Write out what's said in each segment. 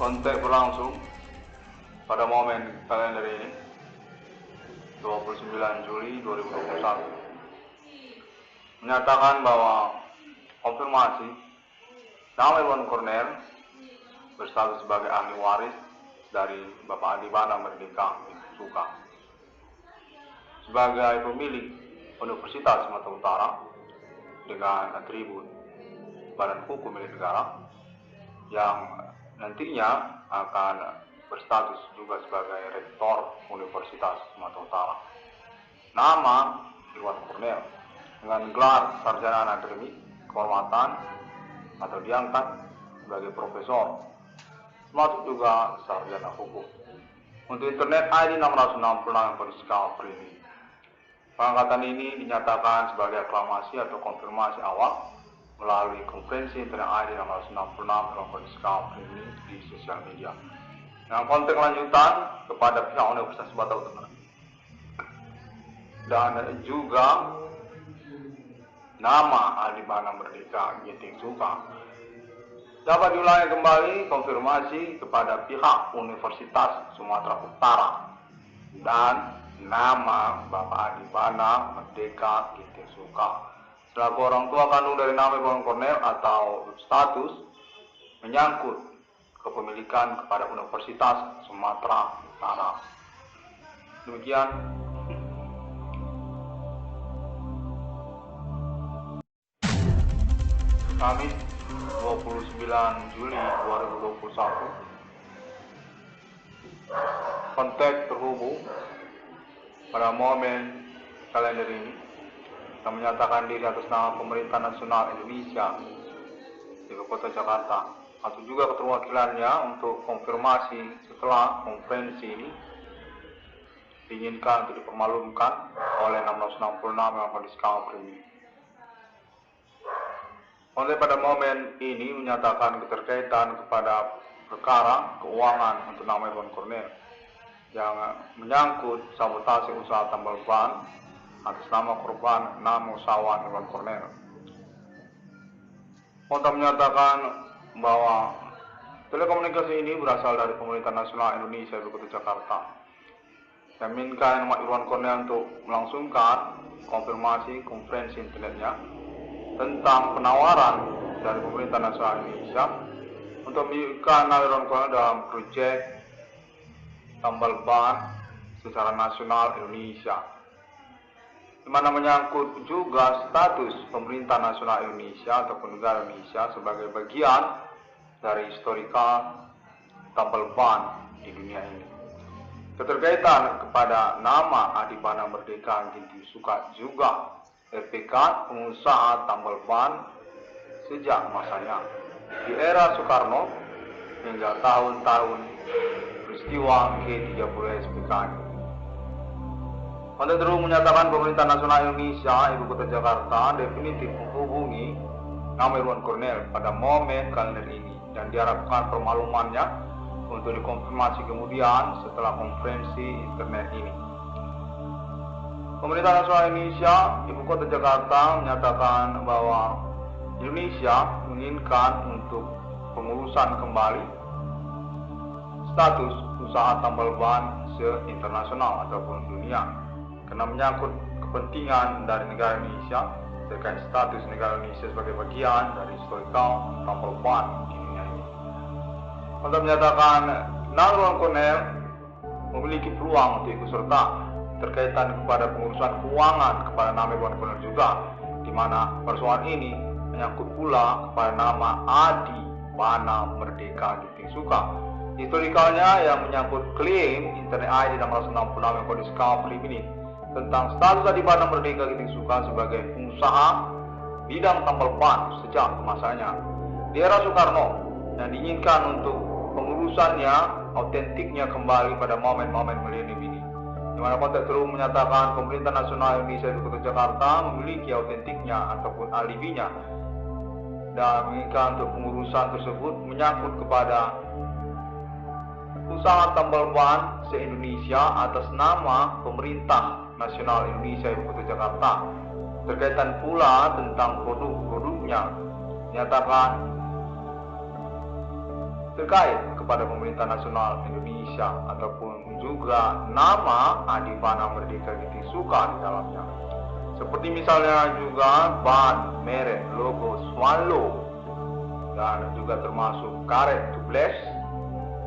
Kontak berlangsung pada momen kalender ini 29 Juli 2021 menyatakan bahwa konfirmasi nama Irwan Cornel berstatus sebagai ahli waris dari Bapak Adi Bana Merdeka Suka sebagai pemilik Universitas Sumatera Utara dengan atribut Badan Hukum Milik Negara yang nantinya akan berstatus juga sebagai Rektor Universitas Sumatera Utara. Nama Irwan Cornel dengan gelar sarjana akademik kehormatan atau diangkat sebagai profesor, termasuk juga sarjana hukum. Untuk internet ID 666 ini. Pengangkatan ini dinyatakan sebagai aklamasi atau konfirmasi awal melalui konferensi internet ID 666 ini di sosial media. Dengan konten lanjutan kepada pihak Universitas Sumatera Utara dan juga nama Adi Bana Merdeka Ginting Suka dapat diulangi kembali konfirmasi kepada pihak Universitas Sumatera Utara dan nama Bapak Adi Bana Merdeka Ginting Suka selaku orang tua kandung dari nama Irwan Cornel atau status menyangkut kepemilikan kepada Universitas Sumatera Utara. Demikian. Kamis 29 Juli 2021. Kontak terhubung pada momen kalender ini yang menyatakan diri atas nama Pemerintah Nasional Indonesia di Kota Jakarta atau juga keterwakilannya untuk konfirmasi setelah konferensi ini diinginkan untuk dipermalukan oleh 666 yang akan diskauter ini. Oleh pada momen ini menyatakan keterkaitan kepada perkara keuangan untuk nama Irwan Cornel yang menyangkut sabotase usaha tambal ban atas nama korban nama usahawan Irwan Cornel. Kontak menyatakan bahwa telekomunikasi ini berasal dari Pemerintah Nasional Indonesia di Kota Jakarta. Dan minta nama Irwan Cornel untuk melangsungkan konfirmasi konferensi internetnya tentang penawaran dari Pemerintah Nasional Indonesia untuk memiliki nama Irwan Cornel dalam proyek tambal ban secara nasional Indonesia, di mana menyangkut juga status Pemerintah Nasional Indonesia ataupun negara Indonesia sebagai bagian dari historical tambal ban di dunia ini. Keterkaitan kepada nama Adi Bana Merdeka Ginting Suka juga RPK pengusaha tambal ban sejak masanya di era Soekarno hingga tahun-tahun peristiwa G30 SPK ini. Kontak terhubung menyatakan Pemerintah Nasional Indonesia Ibu Kota Jakarta definitif menghubungi nama Irwan Cornel pada momen kalender ini dan diharapkan permaklumannya untuk dikonfirmasi kemudian setelah konferensi internet ini. Pemerintah Nasional Indonesia Ibu Kota Jakarta menyatakan bahwa Indonesia menginginkan untuk pengurusan kembali status usaha tambal ban se-internasional ataupun dunia, karena menyangkut kepentingan dari negara Indonesia terkait status negara Indonesia sebagai bagian dari historical tambal ban di dunia ini. Untuk menyatakan Irwan Cornel memiliki peluang untuk ikut serta terkaitan kepada pengurusan keuangan kepada nama Irwan Cornel juga, di mana persoalan ini menyangkut pula kepada nama Adi Bana Merdeka Ginting Suka. Historikalnya yang menyangkut klaim internet ID 666 yang kode skala ini tentang status Adi Bana Merdeka Ginting Suka sebagai pengusaha bidang tambal ban sejak masanya di era Soekarno yang diinginkan untuk pengurusannya autentiknya kembali pada momen-momen milenium ini, di mana kontak terhubung menyatakan Pemerintah Nasional Indonesia di Kota Jakarta memiliki autentiknya ataupun alibinya dan menginginkan untuk pengurusan tersebut menyangkut kepada usaha tambal ban se-Indonesia atas nama Pemerintah Nasional Indonesia Ibu Kota Jakarta. Berkaitan pula tentang produk-produknya, nyatakan terkait kepada pemerintah nasional Indonesia ataupun juga nama Adivana Merdeka Ginting Suka di dalamnya. Seperti misalnya juga ban, merek, logo Swallow, dan juga termasuk karet tubles,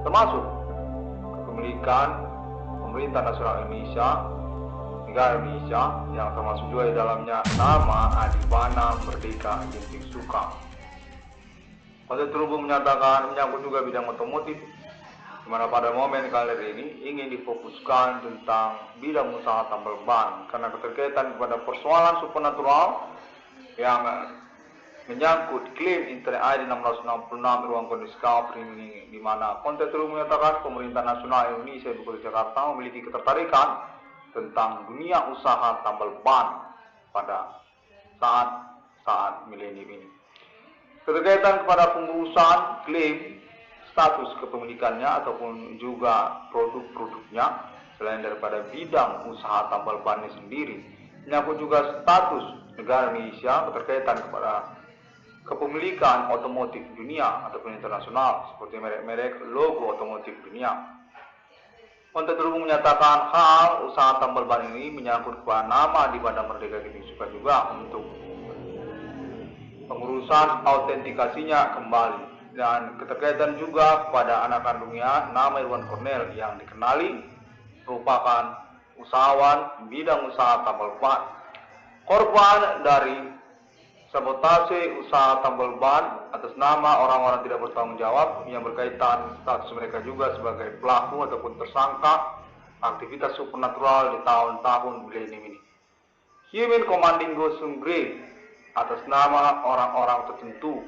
termasuk kepemilikan pemerintah nasional Indonesia, negara Indonesia, yang termasuk juga di dalamnya nama Adivana Merdeka Ginting Suka. Konsep terhubung menyatakan menyangkut juga bidang otomotif, di mana pada momen kali ini ingin difokuskan tentang bidang usaha tambal ban karena keterkaitan kepada persoalan supernatural yang menyangkut klaim Internet ID 666 ruang kondisi Kapri, di mana konsep terhubung menyatakan pemerintah nasional Indonesia Ibu Kota Jakarta memiliki ketertarikan tentang dunia usaha tambal ban pada saat milenium ini. Keterkaitan kepada pengurusan klaim status kepemilikannya ataupun juga produk-produknya selain daripada bidang usaha tambal ban sendiri, menyangkut juga status negara Indonesia keterkaitan kepada kepemilikan otomotif dunia ataupun internasional seperti merek-merek logo otomotif dunia. Konsep terhubung menyatakan hal usaha tambal ban ini menyangkut kepada nama Adivana Merdeka Ginting Suka juga untuk pengurusan autentikasinya kembali, dan keterkaitan juga kepada anak kandungnya nama Irwan Cornel yang dikenali merupakan usahawan bidang usaha tambal ban, korban dari sabotase usaha tambal ban atas nama orang-orang tidak bertanggung jawab yang berkaitan status mereka juga sebagai pelaku ataupun tersangka aktivitas supernatural di tahun-tahun milenium ini. Human Commanding Ghost Grave atas nama orang-orang tertentu.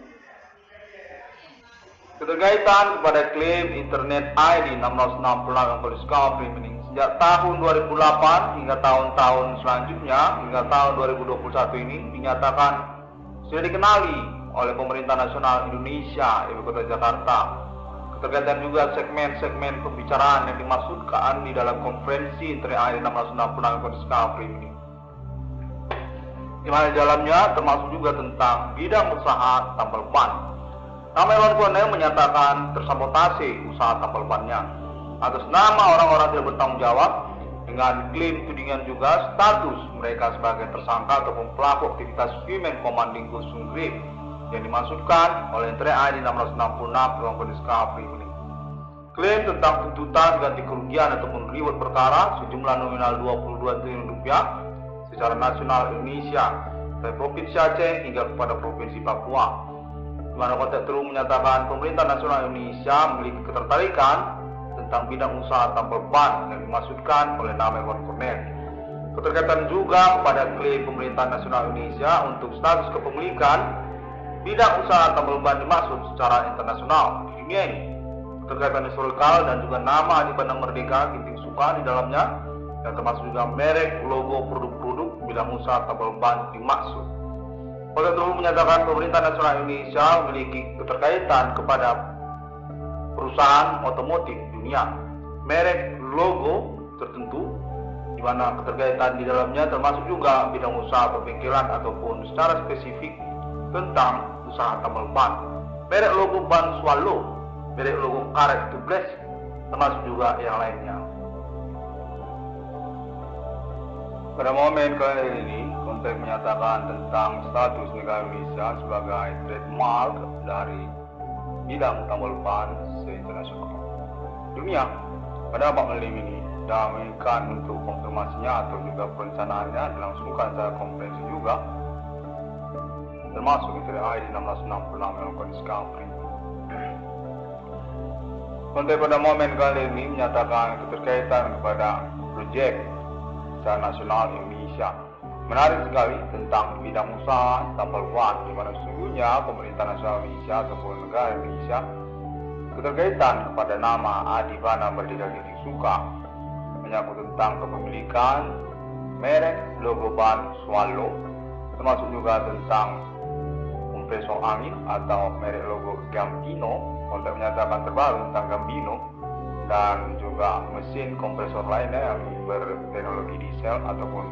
Keterkaitan kepada klaim Internet ID 666 yang Kapri sejak tahun 2008 hingga tahun-tahun selanjutnya hingga tahun 2021 ini dinyatakan sudah dikenali oleh pemerintah nasional Indonesia Ibu Kota Jakarta. Keterkaitan juga segmen-segmen pembicaraan yang dimaksudkan di dalam konferensi Internet ID 666 yang Kapri ini, di mana di dalamnya termasuk juga tentang bidang usaha tambal ban. Nama Irwan Cornel menyatakan tersabotase usaha tambal bannya atas nama orang-orang tidak bertanggung jawab dengan klaim tudingan juga status mereka sebagai tersangka ataupun pelaku aktivitas Human Commanding Ghost Grave yang dimaksudkan oleh Internet ID 666 ruang kondisi Kapri ini. Klaim tentang tuntutan ganti kerugian ataupun reward perkara sejumlah nominal 22 triliun rupiah secara nasional Indonesia dari Provinsi Aceh hingga kepada Provinsi Papua, di mana konteks terhubung menyatakan pemerintah nasional Indonesia memiliki ketertarikan tentang bidang usaha tambal ban yang dimaksudkan oleh nama Irwan Cornel. Keterkaitan juga kepada klaim pemerintah nasional Indonesia untuk status kepemilikan bidang usaha tambal ban dimaksud secara internasional di dunia ini. Keterkaitan historikal dan juga nama Adivana Merdeka Ginting Suka di dalamnya, yang termasuk juga merek, logo, produk-produk bidang usaha tambal ban dimaksud. Konsep terhubung menyatakan pemerintah nasional Indonesia memiliki keterkaitan kepada perusahaan otomotif dunia, merek, logo tertentu, di mana keterkaitan di dalamnya termasuk juga bidang usaha perbengkelan ataupun secara spesifik tentang usaha tambal ban, merek logo ban Swallow, merek logo karet tubles, termasuk juga yang lainnya. Pada momen kali ini, konteks menyatakan tentang status negara Indonesia sebagai trademark dari bidang tambal ban se-internasional dunia. Pada malam ini, diaminkan untuk konfirmasinya atau juga perencanaannya dilangsungkan secara konferensi juga, termasuk Internet ID 1666 yang kondisi Kapri. Konteks pada momen kali ini menyatakan keterkaitan kepada proyek secara nasional Indonesia. Menarik sekali tentang bidang usaha tambal ban, di mana sesungguhnya pemerintah nasional Indonesia ataupun negara Indonesia keterkaitan kepada nama Adivana Merdeka Ginting Suka menyangkut tentang kepemilikan merek logo ban Swallow, termasuk juga tentang kompresor angin atau merek logo Gambino, untuk menyatakan terbaru tentang Gambino, dan juga mesin kompresor lainnya yang berteknologi diesel ataupun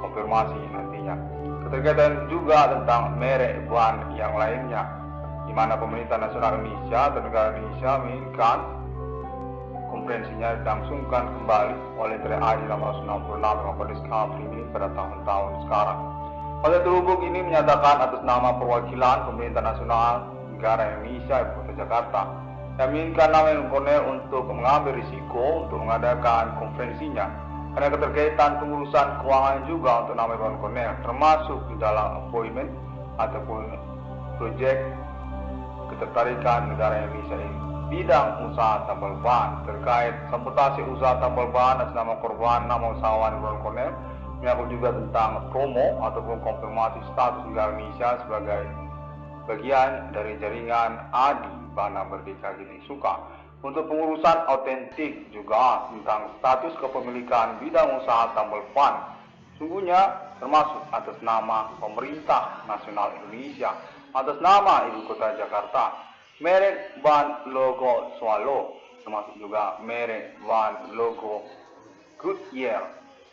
konfirmasi nantinya. Keterkaitan juga tentang merek ban yang lainnya, di mana pemerintah nasional Indonesia atau negara Indonesia menginginkan konferensinya dilangsungkan kembali oleh TRI 666 dengan kondisi ini pada tahun-tahun sekarang. Pada terhubung ini menyatakan atas nama perwakilan pemerintah nasional negara Indonesia Ibu Kota Jakarta yang menginginkan nama Kornel untuk mengambil risiko untuk mengadakan konferensinya karena keterkaitan pengurusan keuangan juga untuk nama Irwan Kornel, termasuk di dalam appointment ataupun proyek ketertarikan negara Indonesia ini. Bidang usaha tambal ban terkait samputasi usaha tambal ban atas nama korban nama usahawan Irwan Kornel menyangkut juga tentang promo ataupun konfirmasi status negara Indonesia sebagai bagian dari jaringan ADI Bana Merdeka Giting Suka untuk pengurusan autentik juga tentang status kepemilikan bidang usaha tambal ban sungguhnya termasuk atas nama pemerintah nasional Indonesia, atas nama Ibu Kota Jakarta, merek ban logo Swallow, termasuk juga merek ban logo Goodyear,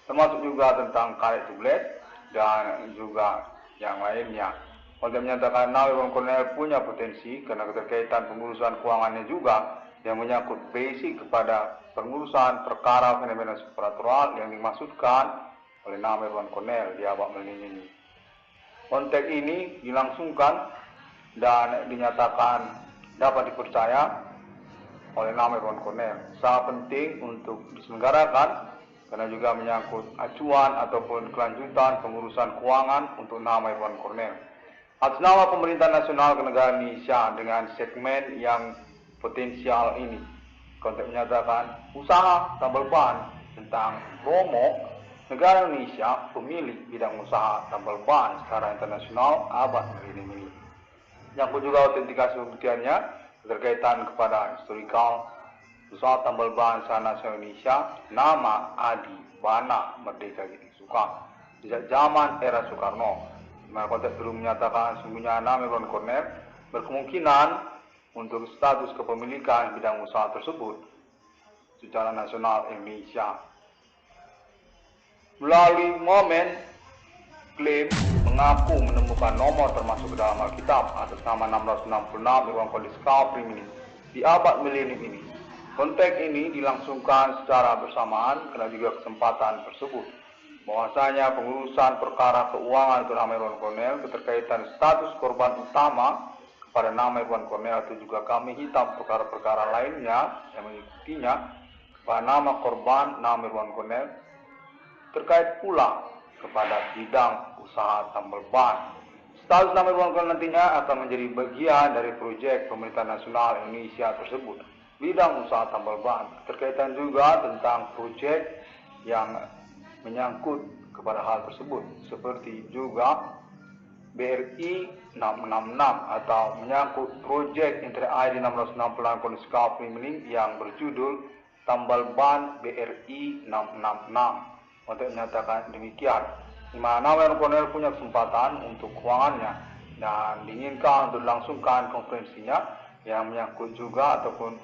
termasuk juga tentang karet tublet dan juga yang lainnya. Untuk menyatakan nama Irwan Kornel punya potensi karena keterkaitan pengurusan keuangannya juga yang menyangkut basic kepada pengurusan perkara fenomena supranatural yang dimaksudkan oleh nama Irwan Kornel di abad ini. Konteks ini dilangsungkan dan dinyatakan dapat dipercaya oleh nama Irwan Kornel. Sangat penting untuk diselenggarakan karena juga menyangkut acuan ataupun kelanjutan pengurusan keuangan untuk nama Irwan Kornel. Atas nama pemerintah nasional negara Indonesia dengan segmen yang potensial ini, konteks menyatakan usaha tambal ban tentang promo negara Indonesia pemilik bidang usaha tambal ban secara internasional abad ini. Yang juga autentikasi pembuktiannya berkaitan kepada historical usaha tambal ban secara nasional Indonesia nama ADI Bana Merdeka Giting Suka sejak zaman era Soekarno. Dimana konteks belum menyatakan sungguhnya nama Irwan Kornel berkemungkinan untuk status kepemilikan bidang usaha tersebut secara nasional Indonesia. Melalui momen klaim mengaku menemukan nomor termasuk ke dalam Alkitab atas nama 666 Irwan Kornel Primini di abad milenium ini. Konteks ini dilangsungkan secara bersamaan karena juga kesempatan tersebut bahwasanya pengurusan perkara keuangan untuk nama Irwan Kornel keterkaitan status korban utama kepada nama Irwan Kornel atau juga kami hitam perkara-perkara lainnya yang mengikutinya kepada nama korban nama Irwan Kornel terkait pula kepada bidang usaha tambal ban. Status nama Irwan Kornel nantinya akan menjadi bagian dari proyek pemerintah nasional Indonesia tersebut. Bidang usaha tambal ban terkaitan juga tentang proyek yang menyangkut kepada hal tersebut seperti juga BRI 666 atau menyangkut proyek Inter-ID 666 kondisi Primini yang berjudul Tambal Ban BRI 666 untuk menyatakan demikian di mana nama Irwan Kornel punya kesempatan untuk keuangannya dan diinginkan untuk dilangsungkan konferensinya yang menyangkut juga ataupun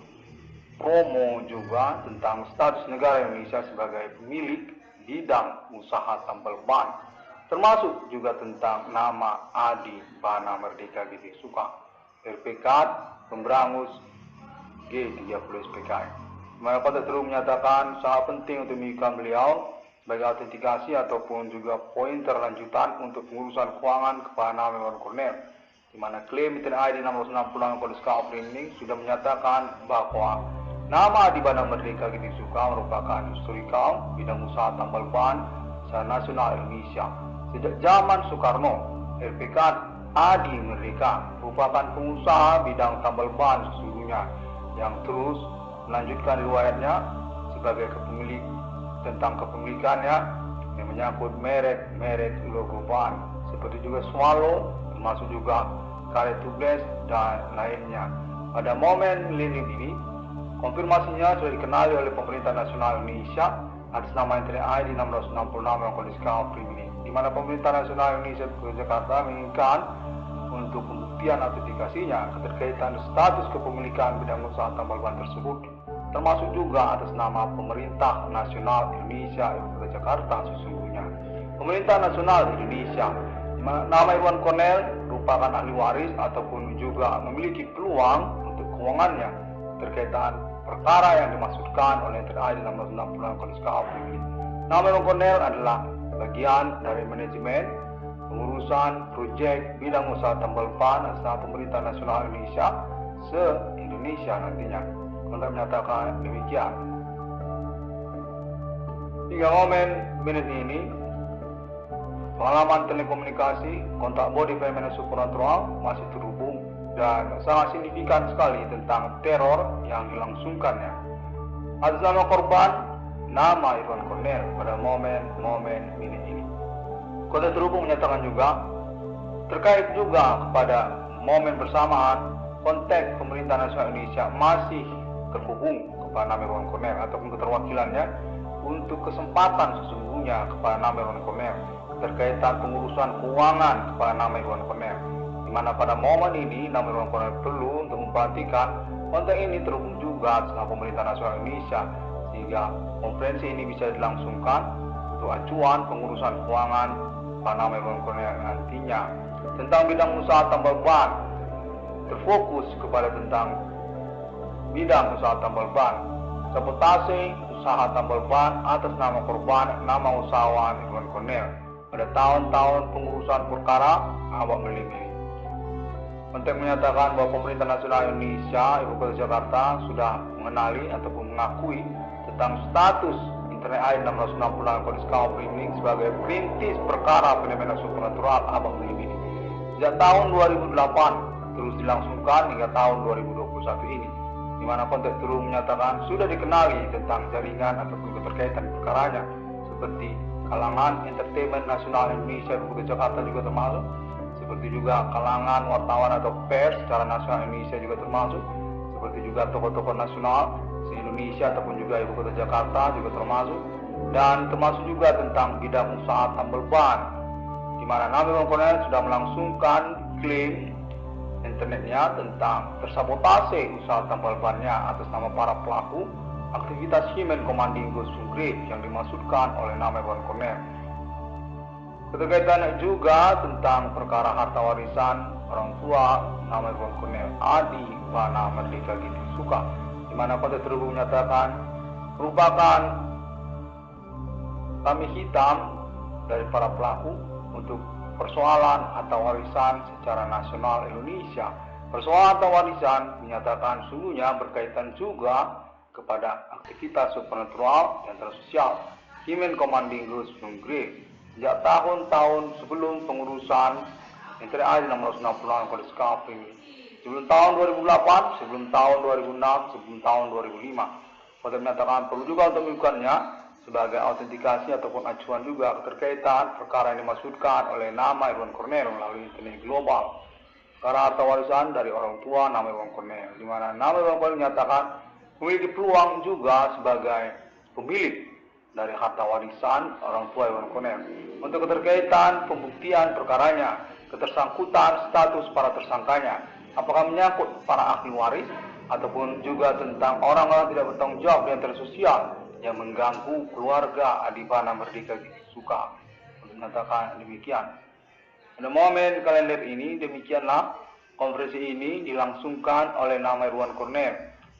promo juga tentang status negara Indonesia sebagai pemilik bidang usaha tambal ban, termasuk juga tentang nama ADI Bana Merdeka Giting Suka, RPK Pemberangus G30 SPKI. Mana konteks terus menyatakan sangat penting untuk mengikat beliau sebagai autentikasi ataupun juga pointer lanjutan untuk pengurusan keuangan kepada nama Irwan Kornel, di mana klaim ID 666 kondisi Primini sudah menyatakan bahwa nama ADI Bana Merdeka Giting Suka merupakan historical bidang usaha tambal ban secara nasional Indonesia. Sejak zaman Soekarno, RPK ADI Merdeka merupakan pengusaha bidang tambal ban sesungguhnya yang terus melanjutkan riwayatnya sebagai kepemilik tentang kepemilikannya yang menyangkut merek logo ban seperti juga Swallow, termasuk juga karet tubeless dan lainnya. Pada momen milenium ini, konfirmasinya sudah dikenali oleh pemerintah nasional Indonesia atas nama ID 666 yang kondisi Primini, di mana pemerintah nasional Indonesia Jakarta menginginkan untuk pembuktian autentikasinya keterkaitan status kepemilikan bidang usaha tambal ban tersebut, termasuk juga atas nama pemerintah nasional Indonesia Ibu Kota Jakarta sesungguhnya. Pemerintah nasional Indonesia, di mana nama Irwan Kornel merupakan ahli waris ataupun juga memiliki peluang untuk keuangannya terkaitan perkara yang dimaksudkan oleh TRI dalam 66 Kode KUHP ini. Nama Irwan Cornel adalah bagian dari manajemen pengurusan proyek bidang usaha tambal ban atas nama pemerintah nasional Indonesia se-Indonesia nantinya. Kontak menyatakan demikian. Hingga menit ini, pengalaman telekomunikasi kontak body fenomena supernatural masih terhubung dan sangat signifikan sekali tentang teror yang dilangsungkannya. Atas nama korban, nama Irwan Cornel pada momen minit ini. Kontak terhubung menyatakan juga terkait juga kepada momen bersamaan kontak pemerintah nasional Indonesia masih terhubung kepada nama Irwan Cornel ataupun keterwakilannya untuk kesempatan sesungguhnya kepada nama Irwan Cornel terkaitan pengurusan keuangan kepada nama Irwan Cornel, di mana pada momen ini nama Irwan Cornel perlu untuk memperhatikan kontak ini terhubung juga dengan pemerintah nasional Indonesia sehingga konferensi ini bisa dilangsungkan untuk acuan pengurusan keuangan pada nama Irwan Cornel nantinya tentang bidang usaha tambal ban, terfokus kepada tentang bidang usaha tambal ban, sabotase usaha tambal ban atas nama korban, nama usahawan Irwan Cornel pada tahun-tahun pengurusan perkara awak milik. Kontak menyatakan bahwa pemerintah nasional Indonesia, Ibu Kota Jakarta sudah mengenali ataupun mengakui tentang status Internet ID 666 Kode KUHP ini sebagai perintis perkara fenomena supernatural abang milik. Sejak tahun 2008 terus dilangsungkan hingga tahun 2021 ini, di mana kontak terus menyatakan sudah dikenali tentang jaringan ataupun keterkaitan perkaranya seperti kalangan entertainment nasional Indonesia, Ibu Kota Jakarta juga termasuk, seperti juga kalangan wartawan atau pers secara nasional Indonesia juga termasuk, seperti juga tokoh-tokoh nasional se-Indonesia ataupun juga Ibu Kota Jakarta juga termasuk, dan termasuk juga tentang bidang usaha tambal ban, di mana nama Irwan Cornel sudah melangsungkan klaim internetnya tentang tersabotase usaha tambal bannya atas nama para pelaku aktivitas Human Commanding Ghost Grade yang dimaksudkan oleh nama Irwan Cornel. Keterkaitan juga tentang perkara harta warisan orang tua nama Irwan Cornel Adi Bana Merdeka Giti Suka, di mana kontak terhubung menyatakan merupakan kami hitam dari para pelaku untuk persoalan harta warisan secara nasional Indonesia. Persoalan harta warisan menyatakan sungguhnya berkaitan juga kepada aktivitas supernatural dan sosial Human Commanding Ghost Grade sejak tahun-tahun sebelum pengurusan Internet ID 666 Kode KUHP ini, sebelum tahun 2008, sebelum tahun 2006, sebelum tahun 2005. Kontak menyatakan perlu juga untuk melakukannya sebagai autentikasi ataupun acuan juga keterkaitan perkara yang dimaksudkan oleh nama Irwan Cornel melalui internet global. Perkara harta warisan dari orang tua nama Irwan Cornel, di mana nama Irwan Cornel menyatakan memiliki peluang juga sebagai pemilik dari harta warisan orang tua Irwan Cornel untuk keterkaitan pembuktian perkaranya, ketersangkutan status para tersangkanya, apakah menyangkut para ahli waris ataupun juga tentang orang-orang tidak bertanggung jawab di antara sosial yang mengganggu keluarga Adi Bana Merdeka Giti Suka. Untuk menyatakan demikian. Pada momen kalender ini demikianlah konferensi ini dilangsungkan oleh nama Irwan Cornel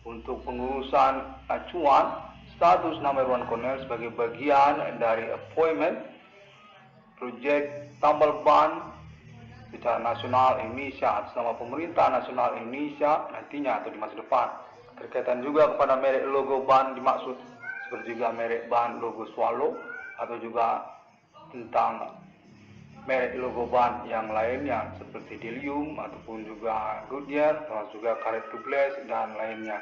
untuk pengurusan acuan status nama Irwan Cornel sebagai bagian dari appointment proyek tambal ban secara nasional Indonesia atas nama pemerintah nasional Indonesia nantinya atau di masa depan. Terkaitan juga kepada merek logo ban dimaksud seperti juga merek ban logo Swallow atau juga tentang merek logo ban yang lainnya seperti Delium ataupun juga Goodyear, termasuk juga karet tubeless dan lainnya.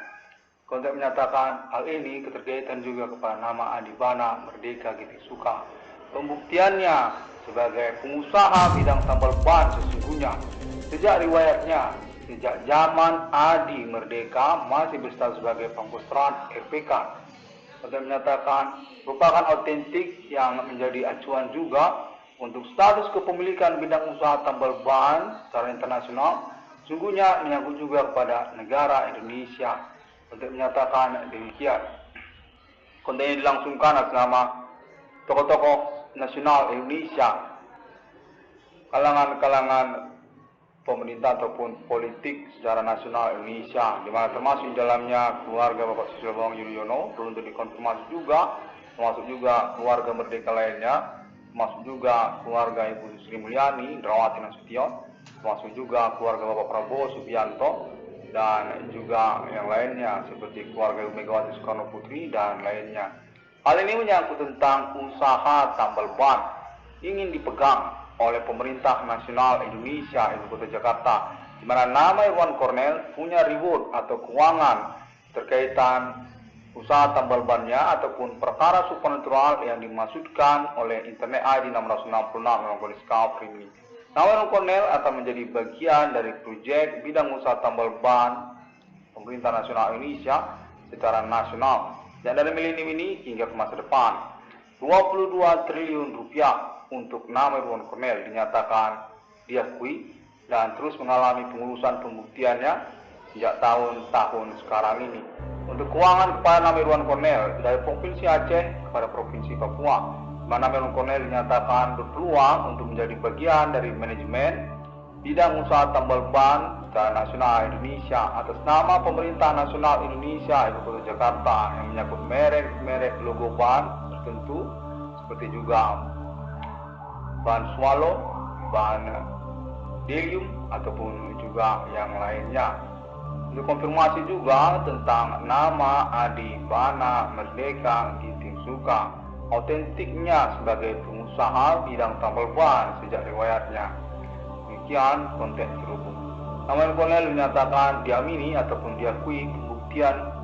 Kontak menyatakan hal ini keterkaitan juga kepada nama Adi Bana Merdeka Giti Suka. Pembuktiannya sebagai pengusaha bidang tambal ban sesungguhnya sejak riwayatnya sejak zaman Adi Merdeka masih berstatus sebagai pangkostrat RPK. Kontak menyatakan merupakan autentik yang menjadi acuan juga untuk status kepemilikan bidang usaha tambal ban secara internasional sungguhnya menyangkut juga kepada negara Indonesia. Untuk menyatakan demikian. Konten ini dilangsungkan atas nama tokoh-tokoh nasional Indonesia, kalangan-kalangan pemerintah ataupun politik secara nasional Indonesia, di mana termasuk di dalamnya keluarga Bapak Susilo Bambang Yudhoyono perlu untuk dikonfirmasi juga, termasuk juga keluarga Merdeka lainnya, termasuk juga keluarga Ibu Sri Mulyani, Indrawati Nasution, termasuk juga keluarga Bapak Prabowo Subianto, dan juga yang lainnya seperti keluarga Ibu Megawati Soekarno Putri dan lainnya. Hal ini menyangkut tentang usaha tambal ban ingin dipegang oleh pemerintah nasional Indonesia Ibu Kota Jakarta, di mana nama Irwan Cornel punya reward atau keuangan terkaitan usaha tambal bannya ataupun perkara supernatural yang dimaksudkan oleh Internet ID 666 dalam kondisi ini. Nama Irwan Cornel akan menjadi bagian dari proyek bidang usaha tambal ban pemerintah nasional Indonesia secara nasional dan dari milenium ini hingga ke masa depan. 22 triliun rupiah untuk nama Irwan Cornel dinyatakan diakui dan terus mengalami pengurusan pembuktiannya sejak tahun-tahun sekarang ini. Untuk keuangan kepada nama Irwan Cornel dari Provinsi Aceh kepada Provinsi Papua, nama Irwan Cornel dinyatakan berpeluang untuk menjadi bagian dari manajemen bidang usaha tambal ban secara nasional Indonesia atas nama Pemerintah Nasional Indonesia Ibu Kota Jakarta yang menyangkut merek-merek logo ban tertentu seperti juga ban swallow, ban delium ataupun juga yang lainnya. Untuk konfirmasi juga tentang nama Adi Bana Merdeka Giting Suka, autentiknya sebagai pengusaha bidang tambal ban sejak riwayatnya. Demikian konten terhubung. Nama Cornel dinyatakan diamini ataupun diakui pembuktian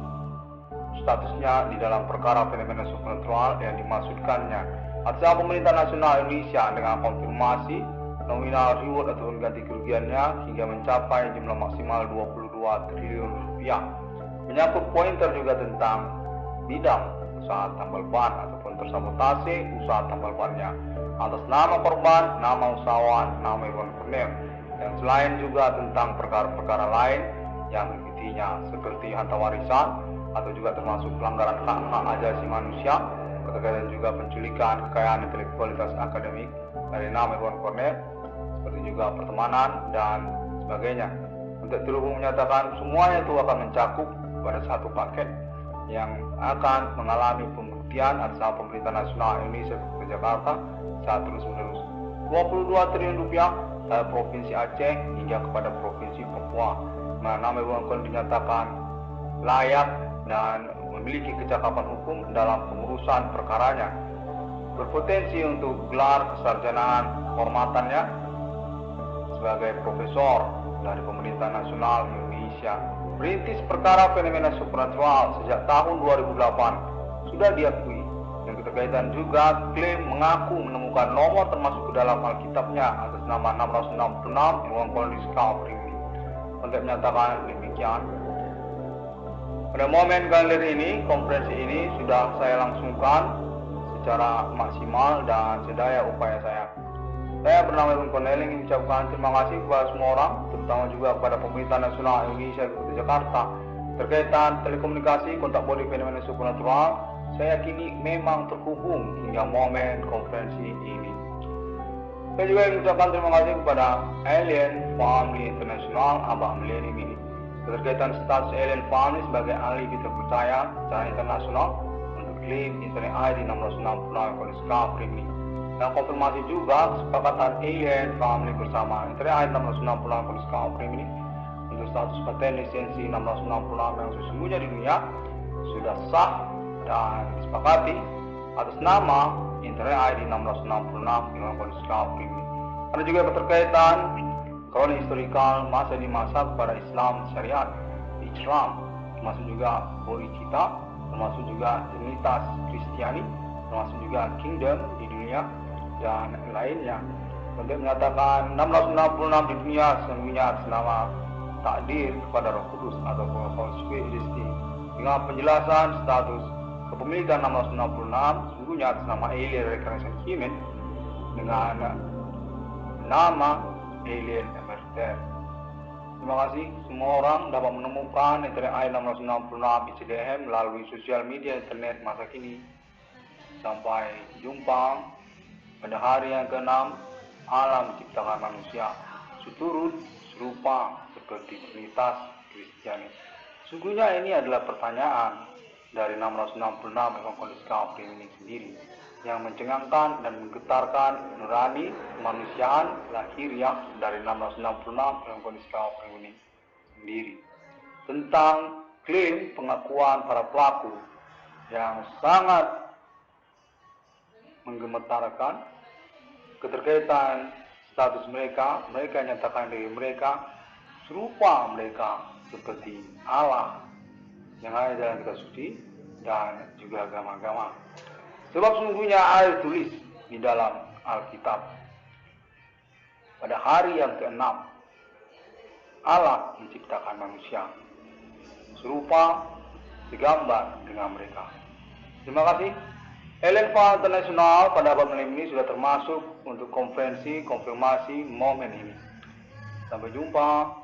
statusnya di dalam perkara fenomena supernatural yang dimaksudkannya atas pemerintah nasional Indonesia dengan konfirmasi nominal reward ataupun ganti kerugiannya hingga mencapai jumlah maksimal 22 triliun rupiah. Menyangkut pointer juga tentang bidang usaha tambal ban ataupun tersabotase usaha tambal bannya atas nama korban, nama usahawan, nama Irwan Cornel, dan selain juga tentang perkara-perkara lain yang intinya seperti harta warisan atau juga termasuk pelanggaran hak-hak asasi manusia, berkaitan juga penculikan kekayaan intelektualitas akademik dari nama Irwan Cornel, seperti juga pertemanan dan sebagainya. Untuk terhubung menyatakan semuanya itu akan mencakup pada satu paket yang akan mengalami pembuktian atas nama Pemerintah Nasional Indonesia Kota Jakarta saat terus-menerus. 22 triliun rupiah dari Provinsi Aceh hingga kepada Provinsi Papua. Nama Irwan Cornel dinyatakan layak dan memiliki kecakapan hukum dalam pengurusan perkaranya, berpotensi untuk gelar kesarjanaan kehormatannya sebagai profesor dari Pemerintah Nasional Indonesia. Perintis perkara fenomena supernatural sejak tahun 2008 sudah diakui, yang berkaitan juga klaim mengaku menemukan nomor termasuk ke dalam Alkitabnya atas nama 666 Irwan Cornel Discovery. Untuk menyatakan demikian. Pada momen galeri ini, konferensi ini sudah saya langsungkan secara maksimal dan sedaya upaya saya. Saya bernama Irwan Cornel ingin mengucapkan terima kasih kepada semua orang, terutama juga kepada Pemerintah Nasional Indonesia di Kota Jakarta terkaitan telekomunikasi kontak bodi fenomena supernatural. Saya yakini memang terhubung hingga momen konferensi ini. Saya juga ingin mengucapkan terima kasih kepada Alien Family International Abah Millennium ini berkaitan status Alien Family sebagai ahli terpercaya secara internasional untuk klaim Internet ID 666 oleh Discovery ini. Dan konfirmasi juga kesepakatan Alien Family bersama Internet ID 666 oleh Discovery ini untuk status paten lisensi 666 yang sesungguhnya di dunia sudah sah dan disepakati atas nama Internet ID 666 yang oleh Discovery ini. Ada juga berkaitan kroni historikal masa di masa kepada Islam syariat, Islam, termasuk juga Bodhicitta, termasuk juga Trinitas Kristiani, termasuk juga Kingdom di dunia dan lainnya. Untuk menyatakan 666 di dunia sesungguhnya atas nama takdir kepada Roh Kudus atau Holy Spirit dengan penjelasan status kepemilikan 666 sesungguhnya atas nama Alien Recreation Human dengan nama Alien Emerter. Terima kasih semua orang dapat menemukan Internet ID 666 ICDM melalui sosial media internet masa kini. Sampai jumpa pada hari yang ke-6 alam ciptakan manusia. Suturut serupa seperti Trinitas Kristiani. Sungguhnya ini adalah pertanyaan dari 666 evangelis Calvary ini sendiri yang mencengangkan dan menggetarkan nurani kemanusiaan lahiriah dari 666 evangelis Calvary ini sendiri, tentang klaim pengakuan para pelaku yang sangat menggemetarkan keterkaitan status mereka nyatakan diri mereka serupa mereka seperti Allah yang ada dalam kitab suci dan juga agama-agama. Sebab sungguhnya ada tulis di dalam Alkitab, pada hari yang ke-6 Allah menciptakan manusia serupa segambar dengan mereka. Terima kasih. Elenfa Internasional pada abad ini sudah termasuk untuk konferensi konfirmasi momen ini. Sampai jumpa.